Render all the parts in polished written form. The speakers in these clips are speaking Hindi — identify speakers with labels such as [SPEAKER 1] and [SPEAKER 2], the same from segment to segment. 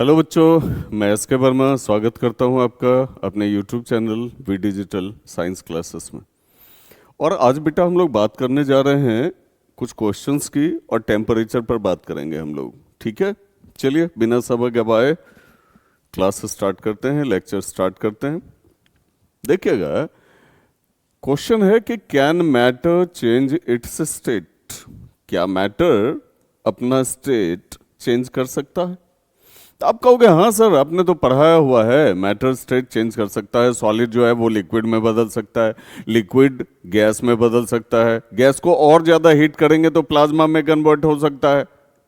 [SPEAKER 1] हेलो बच्चों, मैं एस के वर्मा स्वागत करता हूं आपका अपने YouTube channel V Digital Science Classes में। और आज बेटा हम लोग बात करने जा रहे हैं कुछ क्वेश्चंस की और टेम्परेचर पर बात करेंगे हम लोग। ठीक है, चलिए बिना समय गवाए क्लास स्टार्ट करते हैं, लेक्चर स्टार्ट करते हैं। देखिएगा, क्वेश्चन है कि can matter change it's state? क्या मैटर अपना स्टेट चेंज कर सकता है? तो आप कहोगे हाँ सर, आपने तो पढ़ाया हुआ है, मैटर स्टेट चेंज कर सकता है। सॉलिड जो है वो लिक्विड में बदल सकता है, लिक्विड गैस में बदल सकता है, गैस को और ज्यादा हीट करेंगे तो प्लाज्मा में कन्वर्ट हो सकता है।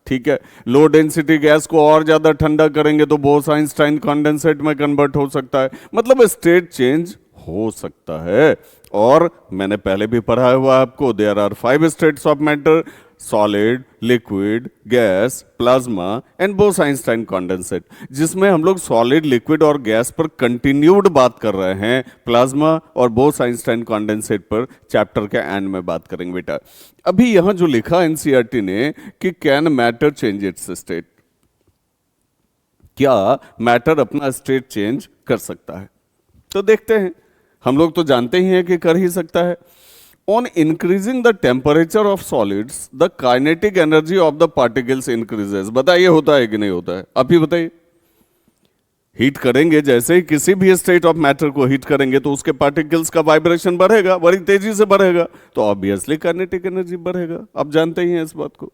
[SPEAKER 1] ठीक है, लो डेंसिटी गैस को और ज्यादा ठंडा करेंगे तो बोस-आइंस्टाइन कंडेंसेट में कन्वर्ट हो सकता है। मतलब स्टेट चेंज हो सकता है। और मैंने पहले भी पढ़ाया हुआ आपको, there are 5 states of matter: solid, liquid, gas, plasma and Bose Einstein condensate. जिसमें हम लोग सॉलिड, लिक्विड और गैस पर कंटिन्यूड बात कर रहे हैं, प्लाज्मा और बोस-आइंस्टाइन कंडेंसेट पर चैप्टर के एंड में बात करेंगे बेटा। अभी यहां जो लिखा एनसीईआरटी ने कि can matter change it's state, क्या मैटर अपना स्टेट चेंज कर सकता है? तो देखते हैं। हम लोग तो जानते ही हैं कि कर ही सकता है। On increasing the temperature of solids, the kinetic energy of the particles increases। बताइए होता है कि नहीं होता है? आप ही बताइए। हीट करेंगे, जैसे ही किसी भी स्टेट ऑफ मैटर को हीट करेंगे तो उसके पार्टिकल्स का वाइब्रेशन बढ़ेगा, बड़ी तेजी से बढ़ेगा, तो ऑब्वियसली काइनेटिक एनर्जी बढ़ेगा। आप जानते ही हैं इस बात को।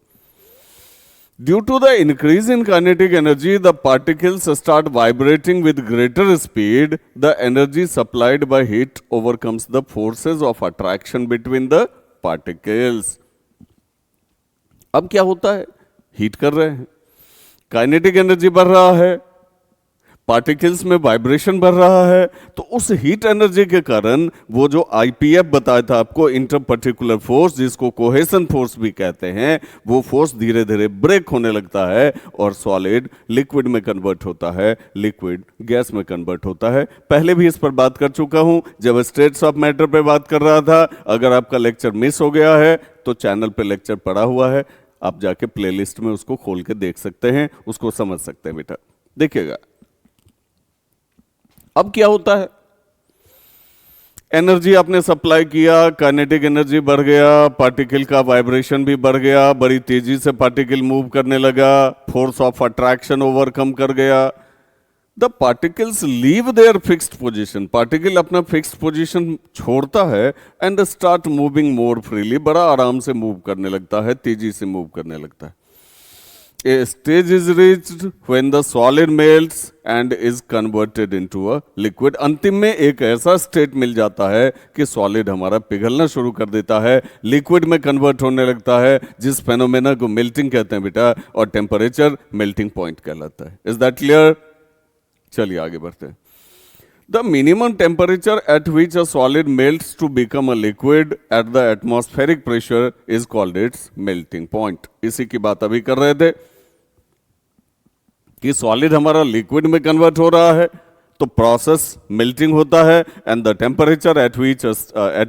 [SPEAKER 1] Due to the increase in kinetic energy, the particles start vibrating with greater speed. The energy supplied by heat overcomes the forces of attraction between the particles. अब क्या होता है? हीट कर रहे हैं, काइनेटिक एनर्जी बढ़ रहा है, पार्टिकल्स में वाइब्रेशन बढ़ रहा है, तो उस हीट एनर्जी के कारण वो जो आईपीएफ बताया था आपको, इंटर पर्टिकुलर फोर्स, जिसको कोहेशन फोर्स भी कहते हैं, वो फोर्स धीरे धीरे ब्रेक होने लगता है और सॉलिड लिक्विड में कन्वर्ट होता है, लिक्विड गैस में कन्वर्ट होता है। पहले भी इस पर बात कर चुका हूं जब स्टेट्स ऑफ मैटर पे बात कर रहा था। अगर आपका लेक्चर मिस हो गया है तो चैनल पे लेक्चर पड़ा हुआ है, आप जाके प्लेलिस्ट में उसको खोल के देख सकते हैं, उसको समझ सकते हैं बेटा। देखिएगा अब क्या होता है। एनर्जी आपने सप्लाई किया, काइनेटिक एनर्जी बढ़ गया, पार्टिकल का वाइब्रेशन भी बढ़ गया, बड़ी तेजी से पार्टिकल मूव करने लगा, फोर्स ऑफ अट्रैक्शन ओवरकम कर गया। The particles leave their fixed position, particle अपना फिक्स्ड पोजीशन छोड़ता है and start moving more freely, बड़ा आराम से मूव करने लगता है, तेजी से मूव करने लगता है। A stage is reached when the solid melts and is converted into a liquid। अंतिम में एक ऐसा स्टेट मिल जाता है कि सॉलिड हमारा पिघलना शुरू कर देता है, लिक्विड में कन्वर्ट होने लगता है, जिस फेनोमेना को मेल्टिंग कहते हैं बेटा, और टेम्परेचर मेल्टिंग पॉइंट कहलाता है। Is that clear? चलिए आगे बढ़ते हैं। The minimum temperature at which a solid melts to become a liquid at the atmospheric pressure is called its melting point। इसी की बात अभी कर रहे थे कि सॉलिड हमारा लिक्विड में कन्वर्ट हो रहा है तो प्रोसेस मेल्टिंग होता है, and the temperature at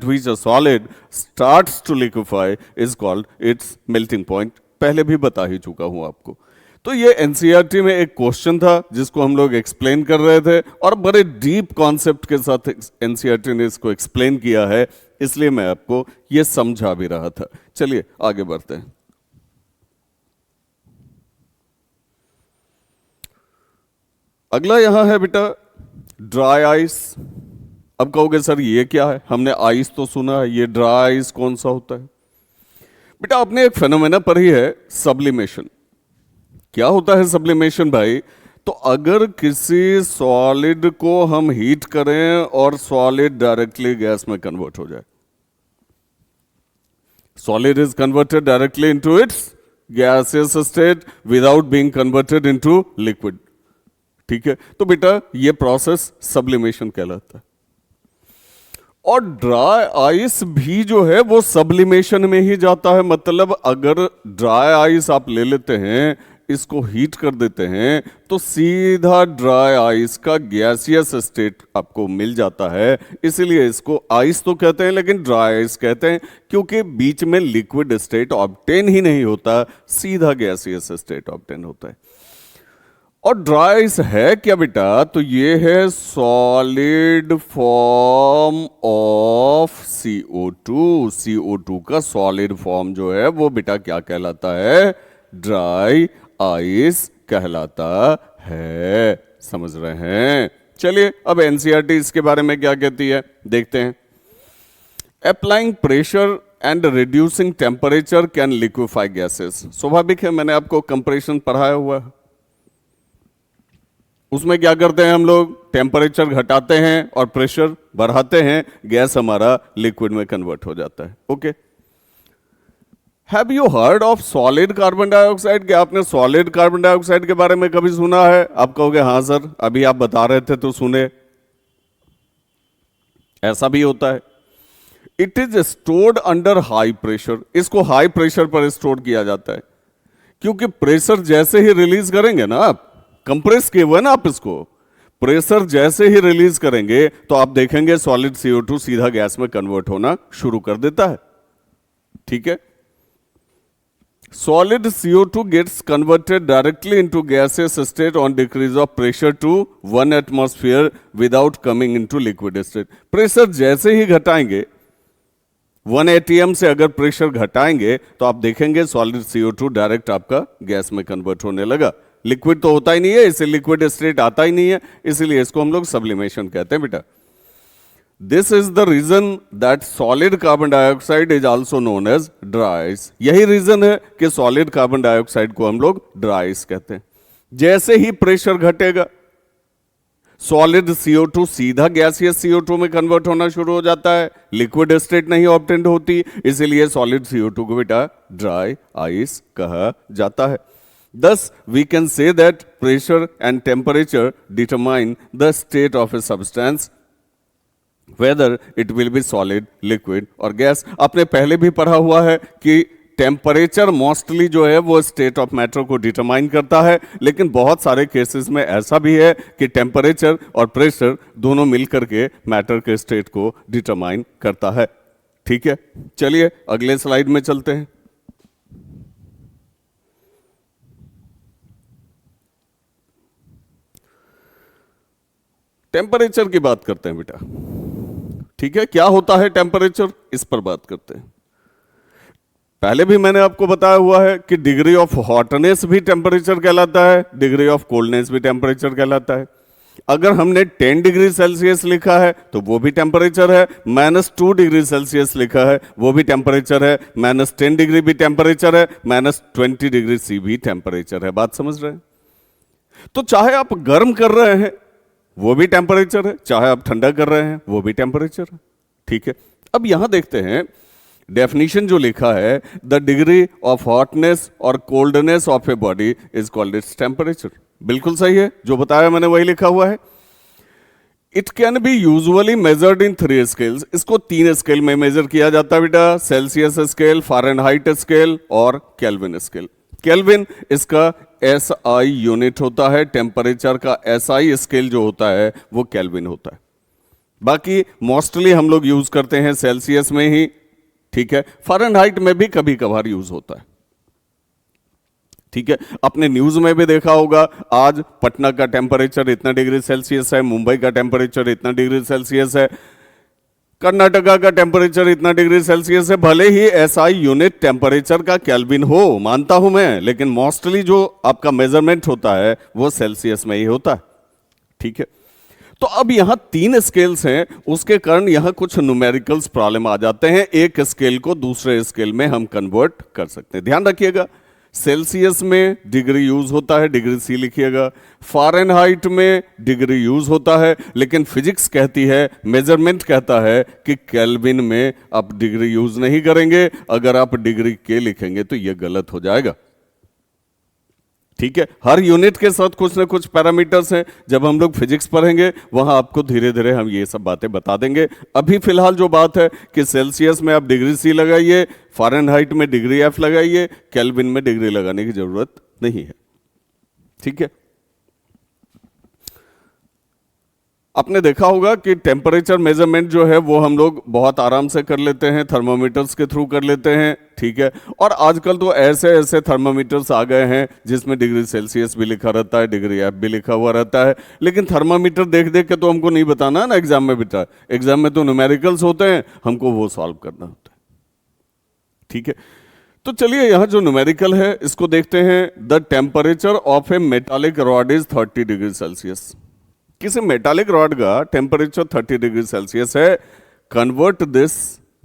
[SPEAKER 1] which a solid starts to liquefy is called its melting point. पहले भी बता ही चुका हूं आपको। तो ये एनसीईआरटी में एक क्वेश्चन था जिसको हम लोग एक्सप्लेन कर रहे थे, और बड़े डीप कॉन्सेप्ट के साथ एनसीईआरटी ने इसको एक्सप्लेन किया है, इसलिए मैं आपको ये समझा भी रहा था। चलिए आगे बढ़ते हैं। अगला यहां है बेटा ड्राई आइस। अब कहोगे सर ये क्या है, हमने आइस तो सुना है, ये ड्राई आइस कौन सा होता है? बेटा आपने एक फेनोमेना पढ़ी है, सब्लिमेशन। क्या होता है सब्लिमेशन भाई? तो अगर किसी सॉलिड को हम हीट करें और सॉलिड डायरेक्टली गैस में कन्वर्ट हो जाए, solid is converted directly into its gaseous state without being converted into liquid. ठीक है, तो बेटा ये प्रोसेस सब्लिमेशन कहलाता है। और ड्राई आइस भी जो है वो सब्लिमेशन में ही जाता है। मतलब अगर ड्राई आइस आप ले लेते हैं, इसको हीट कर देते हैं, तो सीधा ड्राई आइस का गैसियस स्टेट आपको मिल जाता है। इसीलिए इसको आइस तो कहते हैं लेकिन ड्राई आइस कहते हैं, क्योंकि बीच में लिक्विड स्टेट ऑब्टेन ही नहीं होता, सीधा गैसियस स्टेट ऑब्टेन होता है। और ड्राई आइस है क्या बेटा? तो ये है solid form of CO2। CO2 का सॉलिड फॉर्म जो है वो बेटा क्या कहलाता है? ड्राई आइस कहलाता है। समझ रहे हैं? चलिए अब एनसीईआरटी इसके बारे में क्या कहती है देखते हैं। Applying pressure and reducing temperature can liquefy gases. स्वाभाविक है, मैंने आपको कंप्रेशन पढ़ाया हुआ है। उसमें क्या करते हैं हम लोग? टेम्परेचर घटाते हैं और प्रेशर बढ़ाते हैं, गैस हमारा लिक्विड में कन्वर्ट हो जाता है। Okay. Have you heard of solid carbon dioxide? क्या आपने सॉलिड कार्बन डाइऑक्साइड के बारे में कभी सुना है? आप कहोगे हाँ सर, अभी आप बता रहे थे तो सुने। ऐसा भी होता है। It is stored under high pressure. इसको हाई प्रेशर पर स्टोर किया जाता है, क्योंकि प्रेशर जैसे ही रिलीज करेंगे ना, आप कंप्रेस किए हुए ना, आप इसको प्रेशर जैसे ही रिलीज करेंगे तो आप देखेंगे सॉलिड CO2 सीधा गैस में कन्वर्ट होना शुरू कर देता है। ठीक है। Solid CO2 gets converted directly into gaseous state on decrease of pressure to 1 atmosphere without coming into liquid state। Pressure जैसे ही घटाएंगे, 1 atm से अगर प्रेशर घटाएंगे तो आप देखेंगे सॉलिड CO2 डायरेक्ट आपका गैस में कन्वर्ट होने लगा। लिक्विड तो होता ही नहीं है, इसे लिक्विड स्टेट आता ही नहीं है, इसीलिए इसको हम लोग सब्लिमेशन कहते हैं बेटा। This is the reason that solid carbon dioxide is also known as dry ice। यही रीजन है कि सॉलिड कार्बन डाइऑक्साइड को हम लोग ड्राई आइस कहते हैं। जैसे ही प्रेशर घटेगा, सॉलिड CO2 सीधा गैसियस CO2 में कन्वर्ट होना शुरू हो जाता है, लिक्विड स्टेट नहीं ऑब्टेंड होती, इसीलिए सॉलिड CO2 को बेटा ड्राई आइस कहा जाता है। Thus we can say that pressure and temperature determine the state of a substance, whether it will be solid, liquid और गैस। आपने पहले भी पढ़ा हुआ है कि टेम्परेचर मोस्टली जो है वो स्टेट ऑफ मैटर को डिटरमाइन करता है, लेकिन बहुत सारे केसेस में ऐसा भी है कि टेम्परेचर और प्रेशर दोनों मिलकर के मैटर के स्टेट को डिटरमाइन करता है। ठीक है, चलिए अगले स्लाइड में चलते हैं। टेम्परेचर की बात करते हैं बेटा। ठीक है, क्या होता है टेम्परेचर, इस पर बात करते हैं। पहले भी मैंने आपको बताया हुआ है कि डिग्री ऑफ हॉटनेस भी टेम्परेचर कहलाता है, डिग्री ऑफ कोल्डनेस भी टेम्परेचर कहलाता है। अगर हमने 10 डिग्री सेल्सियस लिखा है तो वो भी टेम्परेचर है, -2 डिग्री सेल्सियस लिखा है वो भी टेम्परेचर है, -10 डिग्री भी टेम्परेचर है, -20 डिग्री C भी टेम्परेचर है। बात समझ रहे हैं? तो चाहे आप गर्म कर रहे हैं वो भी टेम्परेचर है, चाहे आप ठंडा कर रहे हैं वो भी टेम्परेचर है। ठीक है, अब यहां देखते हैं डेफिनेशन जो लिखा है, द डिग्री ऑफ हॉटनेस और coldness of a body is called its temperature. बिल्कुल सही है, जो बताया मैंने वही लिखा हुआ है। It can be usually measured in 3 scales. इसको 3 स्केल में मेजर किया जाता है बेटा, सेल्सियस स्केल, फारेनहाइट स्केल और केल्विन स्केल। केल्विन इसका SI यूनिट होता है, टेम्परेचर का SI स्केल जो होता है वो केल्विन होता है। बाकी मोस्टली हम लोग यूज करते हैं सेल्सियस में ही। ठीक है, फारेनहाइट में भी कभी कभार यूज होता है। ठीक है, आपने न्यूज में भी देखा होगा, आज पटना का टेम्परेचर इतना डिग्री सेल्सियस है, मुंबई का टेम्परेचर इतना डिग्री सेल्सियस है, कर्नाटका का टेम्परेचर इतना डिग्री सेल्सियस है। भले ही SI यूनिट टेम्परेचर का केल्विन हो, मानता हूं मैं, लेकिन मोस्टली जो आपका मेजरमेंट होता है वो सेल्सियस में ही होता है। ठीक है, तो अब यहां 3 स्केल्स हैं, उसके कारण यहां कुछ न्यूमेरिकल्स प्रॉब्लम आ जाते हैं। एक स्केल को दूसरे स्केल में हम कन्वर्ट कर सकते हैं। ध्यान रखिएगा, सेल्सियस में डिग्री यूज होता है, डिग्री C लिखिएगा। फारेनहाइट में डिग्री यूज होता है, लेकिन फिजिक्स कहती है, मेजरमेंट कहता है कि केल्विन में आप डिग्री यूज नहीं करेंगे। अगर आप डिग्री K लिखेंगे तो यह गलत हो जाएगा। ठीक है, हर यूनिट के साथ कुछ ना कुछ पैरामीटर्स हैं। जब हम लोग फिजिक्स पढ़ेंगे वहां आपको धीरे धीरे हम ये सब बातें बता देंगे। अभी फिलहाल जो बात है कि सेल्सियस में आप डिग्री C लगाइए, फारेनहाइट में डिग्री F लगाइए, केल्विन में डिग्री लगाने की जरूरत नहीं है। ठीक है, आपने देखा होगा कि टेम्परेचर मेजरमेंट जो है वो हम लोग बहुत आराम से कर लेते हैं, थर्मोमीटर्स के थ्रू कर लेते हैं, ठीक है। और आजकल तो ऐसे ऐसे थर्मोमीटर्स आ गए हैं जिसमें डिग्री सेल्सियस भी लिखा रहता है, डिग्री एफ भी लिखा हुआ रहता है। लेकिन थर्मामीटर देख देख के तो हमको नहीं बताना है ना एग्जाम में बेटा, एग्जाम में तो न्यूमेरिकल्स होते हैं, हमको वो सॉल्व करना होता है, ठीक है। तो चलिए यहां जो न्यूमेरिकल है इसको देखते हैं। The temperature of A metallic rod is 30 degree Celsius. किसी मेटालिक रॉड का टेम्परेचर 30 डिग्री सेल्सियस है। Convert this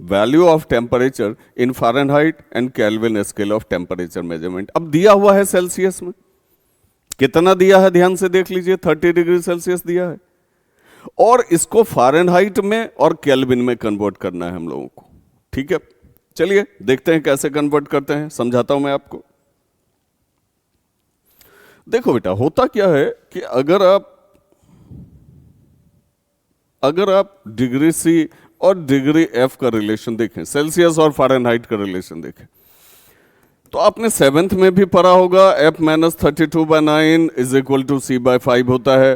[SPEAKER 1] value of temperature in Fahrenheit and kelvin scale of temperature measurement. अब दिया हुआ है सेल्सियस में, कितना दिया है ध्यान से देख लीजिए, 30 डिग्री सेल्सियस दिया है, और इसको फ़ारेनहाइट में और केल्विन में कन्वर्ट करना है हम लोगों को, ठीक है। चलिए देखते हैं कैसे कन्वर्ट करते हैं, समझाता हूं मैं आपको। देखो बेटा, होता क्या है कि अगर आप डिग्री सी और डिग्री एफ का रिलेशन देखें, सेल्सियस और फ़ारेनहाइट का रिलेशन देखें, तो आपने 7th में भी पढ़ा होगा F minus 32/9 is equal to C/5 होता है,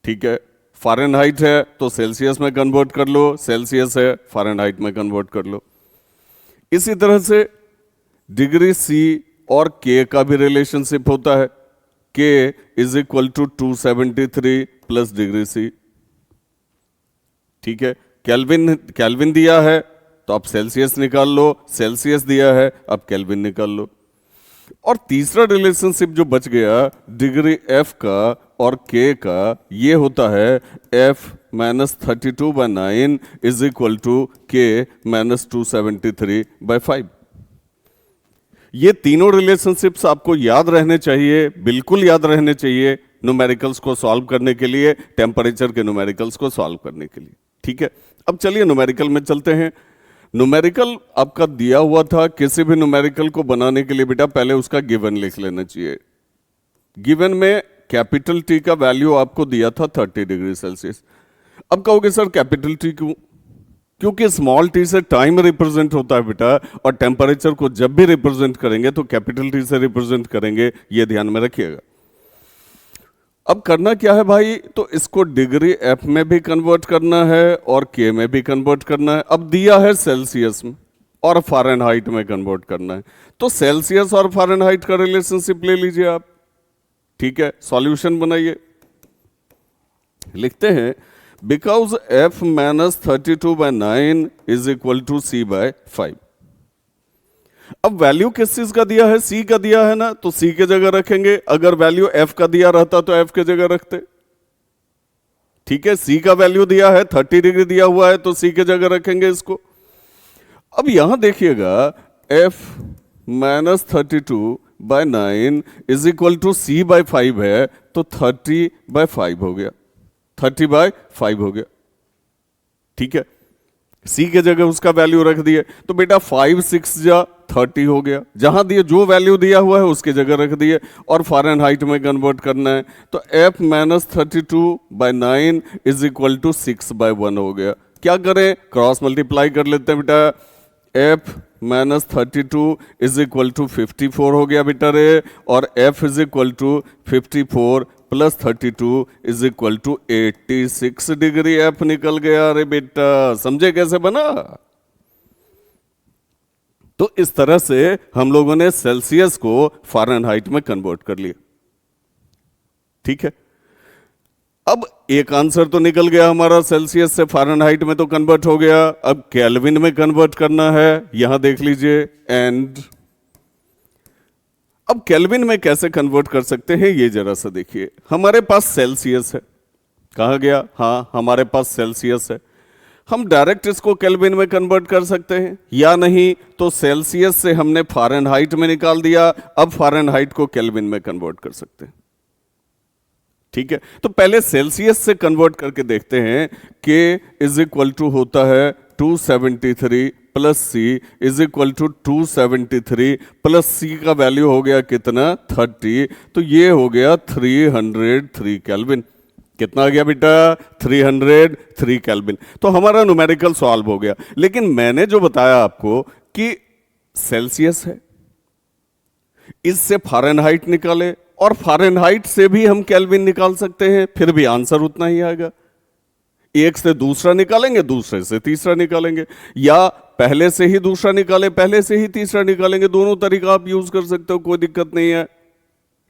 [SPEAKER 1] ठीक है। फ़ारेनहाइट है तो सेल्सियस में कन्वर्ट कर लो, सेल्सियस है फ़ारेनहाइट में कन्वर्ट कर लो। इसी तरह से डिग्री सी और के का भी रिलेशनशिप होता है, K is equal to 273 plus degree C, ठीक है। केल्विन दिया है तो आप सेल्सियस निकाल लो, सेल्सियस दिया है अब केल्विन निकाल लो। और तीसरा रिलेशनशिप जो बच गया डिग्री एफ का और के का, ये होता है F minus 32/9 is equal to K minus 273/5। ये तीनों रिलेशनशिप्स आपको याद रहने चाहिए, बिल्कुल याद रहने चाहिए न्यूमेरिकल्स को सॉल्व करने के लिए, टेम्परेचर के न्यूमेरिकल्स को सॉल्व करने के लिए, ठीक है। अब चलिए न्यूमेरिकल में चलते हैं। न्यूमेरिकल आपका दिया हुआ था, किसी भी न्यूमेरिकल को बनाने के लिए बेटा पहले उसका गिवन लिख लेना चाहिए। गिवन में कैपिटल टी का वैल्यू आपको दिया था 30 डिग्री सेल्सियस। अब कहोगे सर कैपिटल टी क्यों? क्योंकि स्मॉल टी से टाइम रिप्रेजेंट होता है बेटा, और टेम्परेचर को जब भी रिप्रेजेंट करेंगे तो कैपिटल टी से रिप्रेजेंट करेंगे, ये ध्यान में रखिएगा। अब करना क्या है भाई, तो इसको डिग्री एफ में भी कन्वर्ट करना है और के में भी कन्वर्ट करना है। अब दिया है सेल्सियस में और फ़ारेनहाइट में कन्वर्ट करना है, तो सेल्सियस और फ़ारेनहाइट का रिलेशनशिप ले लीजिए आप, ठीक है। सॉल्यूशन बनाइए, लिखते हैं because F minus 32/9 is equal to C/5। अब वैल्यू किस चीज का दिया है, सी का दिया है ना, तो सी के जगह रखेंगे। अगर वैल्यू एफ का दिया रहता तो एफ के जगह रखते, ठीक है। सी का वैल्यू दिया है 30 डिग्री दिया हुआ है तो सी के जगह रखेंगे इसको। अब यहां देखिएगा F minus 32/9 is equal to C/5 है, तो 30/5 हो गया, 30/5 हो गया, ठीक है। सी के जगह उसका वैल्यू रख दिए तो बेटा 5 6 जा 30 हो गया। जहां दिए जो वैल्यू दिया हुआ है उसके जगह रख दिए, और फ़ारेनहाइट में कन्वर्ट करना है तो f minus 32/9 is equal to 6/1 हो गया। क्या करें, क्रॉस मल्टीप्लाई कर लेते हैं बेटा। f minus 32 is equal to 54 हो गया बेटा रे, और f is equal to 54 plus 32 is equal to 86 degree F निकल गया। अरे बेटा समझे कैसे बना? तो इस तरह से हम लोगों ने सेल्सियस को फ़ारेनहाइट में कन्वर्ट कर लिया, ठीक है। अब एक आंसर तो निकल गया हमारा, सेल्सियस से फ़ारेनहाइट में तो कन्वर्ट हो गया। अब केल्विन में कन्वर्ट करना है, यहां देख लीजिए एंड। अब केल्विन में कैसे कन्वर्ट कर सकते हैं ये जरा सा देखिए। हमारे पास सेल्सियस है, कहा गया, हाँ हमारे पास सेल्सियस है। हम डायरेक्ट इसको केल्विन में कन्वर्ट कर सकते हैं या नहीं, तो सेल्सियस से हमने फ़ारेनहाइट में निकाल दिया, अब फ़ारेनहाइट को केल्विन में कन्वर्ट कर सकते हैं, ठीक है। तो पहले सेल्सियस से कन्वर्ट करके देखते हैं। के इज इक्वल टू होता है 273 plus C is equal to 273 plus C का वैल्यू हो गया कितना 30, तो ये हो गया 303 केल्विन। कितना आ गया बेटा 303 केल्विन। तो हमारा न्यूमेरिकल सॉल्व हो गया। लेकिन मैंने जो बताया आपको कि सेल्सियस है, इससे फ़ारेनहाइट निकाले और फ़ारेनहाइट से भी हम केल्विन निकाल सकते हैं, फिर भी आंसर उतना ही आएगा। एक से दूसरा निकालेंगे, दूसरे से तीसरा निकालेंगे, या पहले से ही दूसरा निकाले, पहले से ही तीसरा निकालेंगे। दोनों तरीका आप यूज कर सकते हो, कोई दिक्कत नहीं है।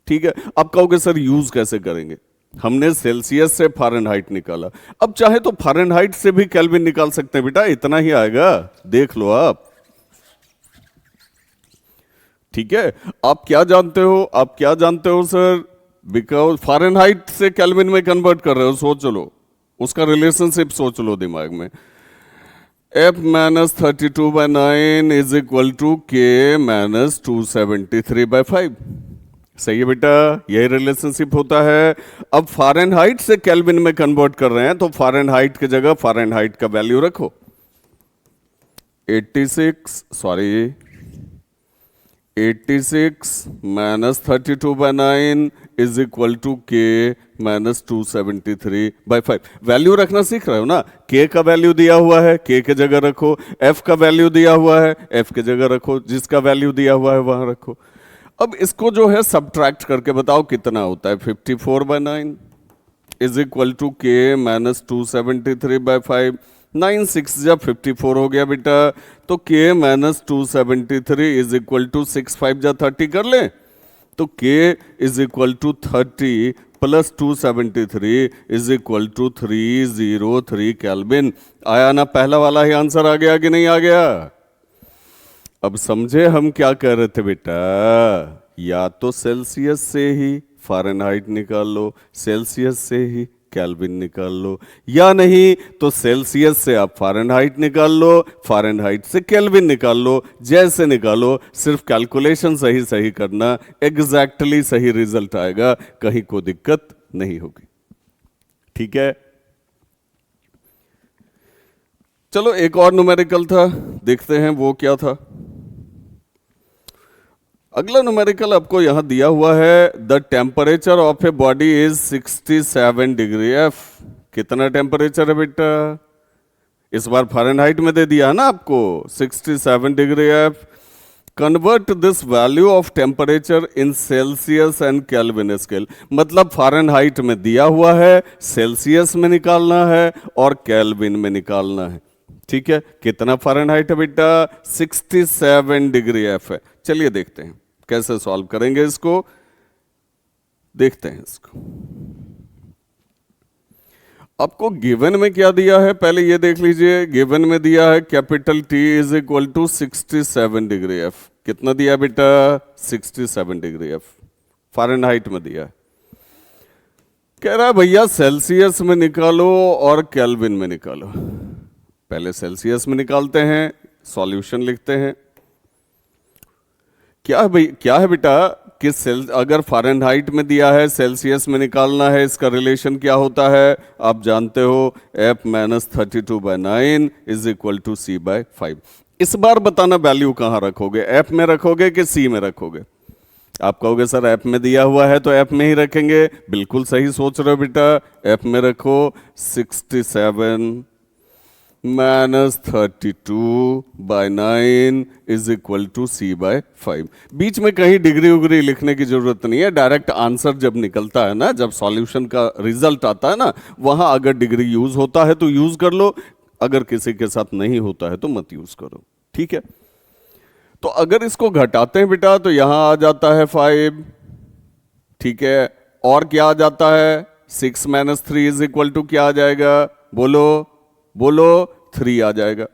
[SPEAKER 1] ठीक है, आप कहोगे सर यूज कैसे करेंगे? हमने सेल्सियस से फ़ारेनहाइट निकाला, अब चाहे तो फ़ारेनहाइट से भी केल्विन निकाल सकते हैं बेटा, इतना ही आएगा, देख लो आप। ठीक है, आप क्या जानते हो, आप क्या जानते हो सर? बिकॉज फ़ारेनहाइट से केल्विन में कन्वर्ट कर रहे हो, सोच लो, उसका रिलेशनशिप सोच लो दिमाग में। F minus 32/9 is equal to K minus 273/5। सही है बेटा, यही रिलेशनशिप होता है। अब फ़ारेनहाइट से केल्विन में कन्वर्ट कर रहे हैं, तो फ़ारेनहाइट की जगह फ़ारेनहाइट का वैल्यू रखो। 86 minus 32/9 is equal to K minus 273/5। Value रखना सीख रहे हो ना? K का वैल्यू दिया हुआ है, K के जगह रखो। F का वैल्यू दिया हुआ है, F के जगह रखो। जिसका वैल्यू दिया हुआ है वहां रखो। अब इसको जो है सब्ट्रैक्ट करके बताओ कितना होता है। 54/9 is equal to K minus 273/5। 9 6 जब 54 हो गया बेटा, तो K minus 273 is equal to 6 5 जा 30 कर ले, तो K is equal to 30 plus 273 is equal to 303 kelvin. आया ना? पहला वाला ही आंसर आ गया कि नहीं आ गया? अब समझे हम क्या कह रहे थे बेटा? या तो सेल्सियस से ही फ़ारेनहाइट निकाल लो, सेल्सियस से ही केल्विन निकाल लो, या नहीं तो सेल्सियस से आप फ़ारेनहाइट निकाल लो, फ़ारेनहाइट से केल्विन निकाल लो। जैसे निकालो, सिर्फ कैलकुलेशन सही सही करना, एग्जैक्टली सही रिजल्ट आएगा, कहीं कोई दिक्कत नहीं होगी। ठीक है, चलो एक और न्यूमेरिकल था, देखते हैं वो क्या था। अगला न्यूमेरिकल आपको यहां दिया हुआ है, the temperature of a body is 67 degree F। कितना टेम्परेचर है बेटा? इस बार फ़ारेनहाइट में दे दिया ना आपको, 67 degree F। Convert this value of temperature in Celsius and kelvin scale. मतलब फ़ारेनहाइट में दिया हुआ है, सेल्सियस में निकालना है और केल्विन में निकालना है। ठीक है, कितना फ़ारेनहाइट है बेटा? 67 डिग्री F है। चलिए देखते हैं कैसे सॉल्व करेंगे इसको, देखते हैं इसको। आपको गिवन में क्या दिया है पहले ये देख लीजिए। गिवन में दिया है capital T is equal to 67 degree F। कितना दिया बेटा? 67 डिग्री F फ़ारेनहाइट में दिया है। कह रहा है भैया सेल्सियस में निकालो और केल्विन में निकालो। पहले सेल्सियस में निकालते हैं, सॉल्यूशन लिखते हैं। क्या है बेटा कि अगर फ़ारेनहाइट में दिया है, सेल्सियस में निकालना है, इसका रिलेशन क्या होता है आप जानते हो, F minus 32/9 is equal to C/5। इस बार बताना वैल्यू कहाँ रखोगे, F में रखोगे कि C में रखोगे? आप कहोगे सर F में दिया हुआ है तो F में ही रखेंगे। बिल्कुल सही सोच रहे हो बेटा, F में रखो। 67 minus 32/9 is equal to C/5। बीच में कहीं डिग्री उग्री लिखने की जरूरत नहीं है, डायरेक्ट आंसर जब निकलता है ना, जब सॉल्यूशन का रिजल्ट आता है ना, वहां अगर डिग्री यूज होता है तो यूज कर लो, अगर किसी के साथ नहीं होता है तो मत यूज करो। ठीक है, तो अगर इसको घटाते हैं बेटा तो यहां आ जाता है 5। ठीक है, और क्या आ जाता है? 6 माइनस 3 इज इक्वल टू क्या आ जाएगा? बोलो बोलो, 3 आ जाएगा।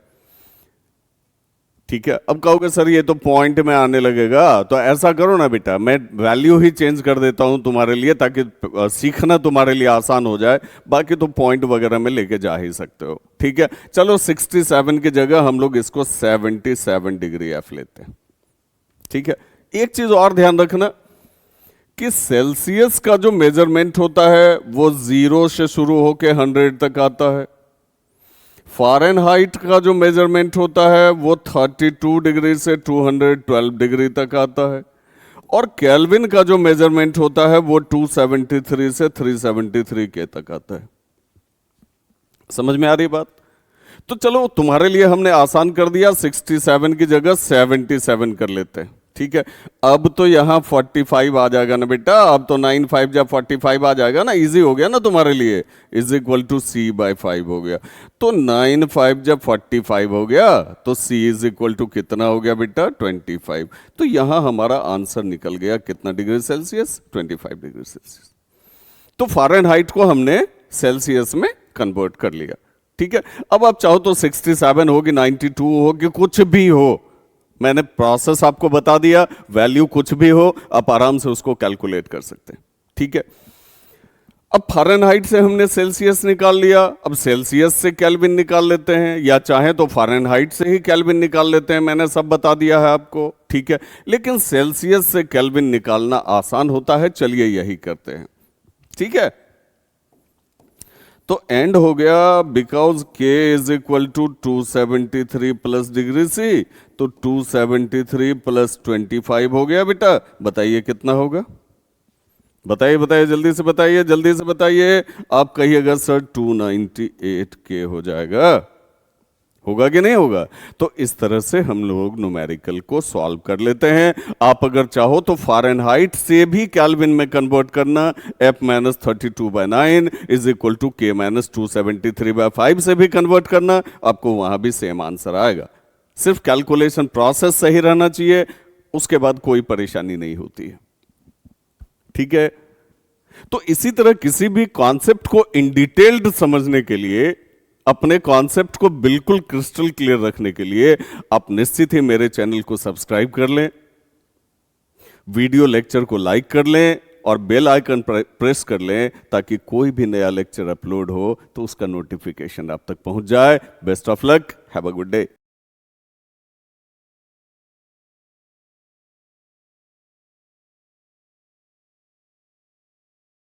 [SPEAKER 1] ठीक है, अब कहोगे सर ये तो पॉइंट में आने लगेगा, तो ऐसा करो ना बेटा, मैं वैल्यू ही चेंज कर देता हूं तुम्हारे लिए, ताकि सीखना तुम्हारे लिए आसान हो जाए। बाकी तो पॉइंट वगैरह में लेके जा ही सकते हो। ठीक है, चलो 67 की जगह हम लोग इसको 77 डिग्री F लेते हैं। ठीक है, एक चीज और ध्यान रखना कि सेल्सियस का जो मेजरमेंट होता है वो 0 से शुरू होकर 100 तक आता है। फ़ारेनहाइट का जो मेजरमेंट होता है वो 32 डिग्री से 212 डिग्री तक आता है। और केल्विन का जो मेजरमेंट होता है वो 273 से 373 के तक आता है। समझ में आ रही बात? तो चलो तुम्हारे लिए हमने आसान कर दिया, 67 की जगह 77 कर लेते हैं। ठीक है, अब तो यहाँ 45 आ जाएगा ना बेटा, अब तो 9 5 जब 45 आ जाएगा ना, इजी हो गया ना तुम्हारे लिए, is equal to C by 5 हो गया। तो 9 5 जब 45 हो गया तो सी इज इक्वल टू कितना हो गया बेटा, 25। तो यहाँ हमारा आंसर निकल गया कितना डिग्री सेल्सियस, 25 डिग्री सेल्सियस। तो फ़ारेनहाइट को हमने सेल्सियस में कन्वर्ट कर लिया। ठीक है, अब आप चाहो तो 67 हो कि 92 हो कि कुछ भी हो, मैंने प्रोसेस आपको बता दिया, वैल्यू कुछ भी हो आप आराम से उसको कैलकुलेट कर सकते हैं। ठीक है, अब फ़ारेनहाइट से हमने सेल्सियस निकाल लिया, अब सेल्सियस से केल्विन निकाल लेते हैं, या चाहे तो फ़ारेनहाइट से ही केल्विन निकाल लेते हैं, मैंने सब बता दिया है आपको। ठीक है, लेकिन सेल्सियस से केल्विन निकालना आसान होता है, चलिए यही करते हैं। ठीक है, तो एंड हो गया because K is equal to 273 plus degree C, तो 273 प्लस 25 हो गया बेटा। बताइए कितना होगा, बताइए बताइए, जल्दी से बताइए, जल्दी से बताइए। आप कहिएगा सर 298 के हो जाएगा, होगा कि नहीं होगा? तो इस तरह से हम लोग न्यूमेरिकल को सॉल्व कर लेते हैं। आप अगर चाहो तो फ़ारेनहाइट से भी केल्विन में कन्वर्ट करना, F-32/9 is equal to K minus 273/5 से भी कन्वर्ट करना, आपको वहां भी सेम आंसर आएगा। सिर्फ कैलकुलेशन प्रोसेस सही रहना चाहिए, उसके बाद कोई परेशानी नहीं होती है। ठीक है, तो इसी तरह किसी भी कॉन्सेप्ट को इन डिटेल्ड समझने के लिए, अपने कॉन्सेप्ट को बिल्कुल क्रिस्टल क्लियर रखने के लिए आप निश्चित ही मेरे चैनल को सब्सक्राइब कर लें, वीडियो लेक्चर को लाइक कर लें और बेल आइकन प्रेस कर लें, ताकि कोई भी नया लेक्चर अपलोड हो तो उसका नोटिफिकेशन आप तक पहुंच जाए। Best of luck, have a good day.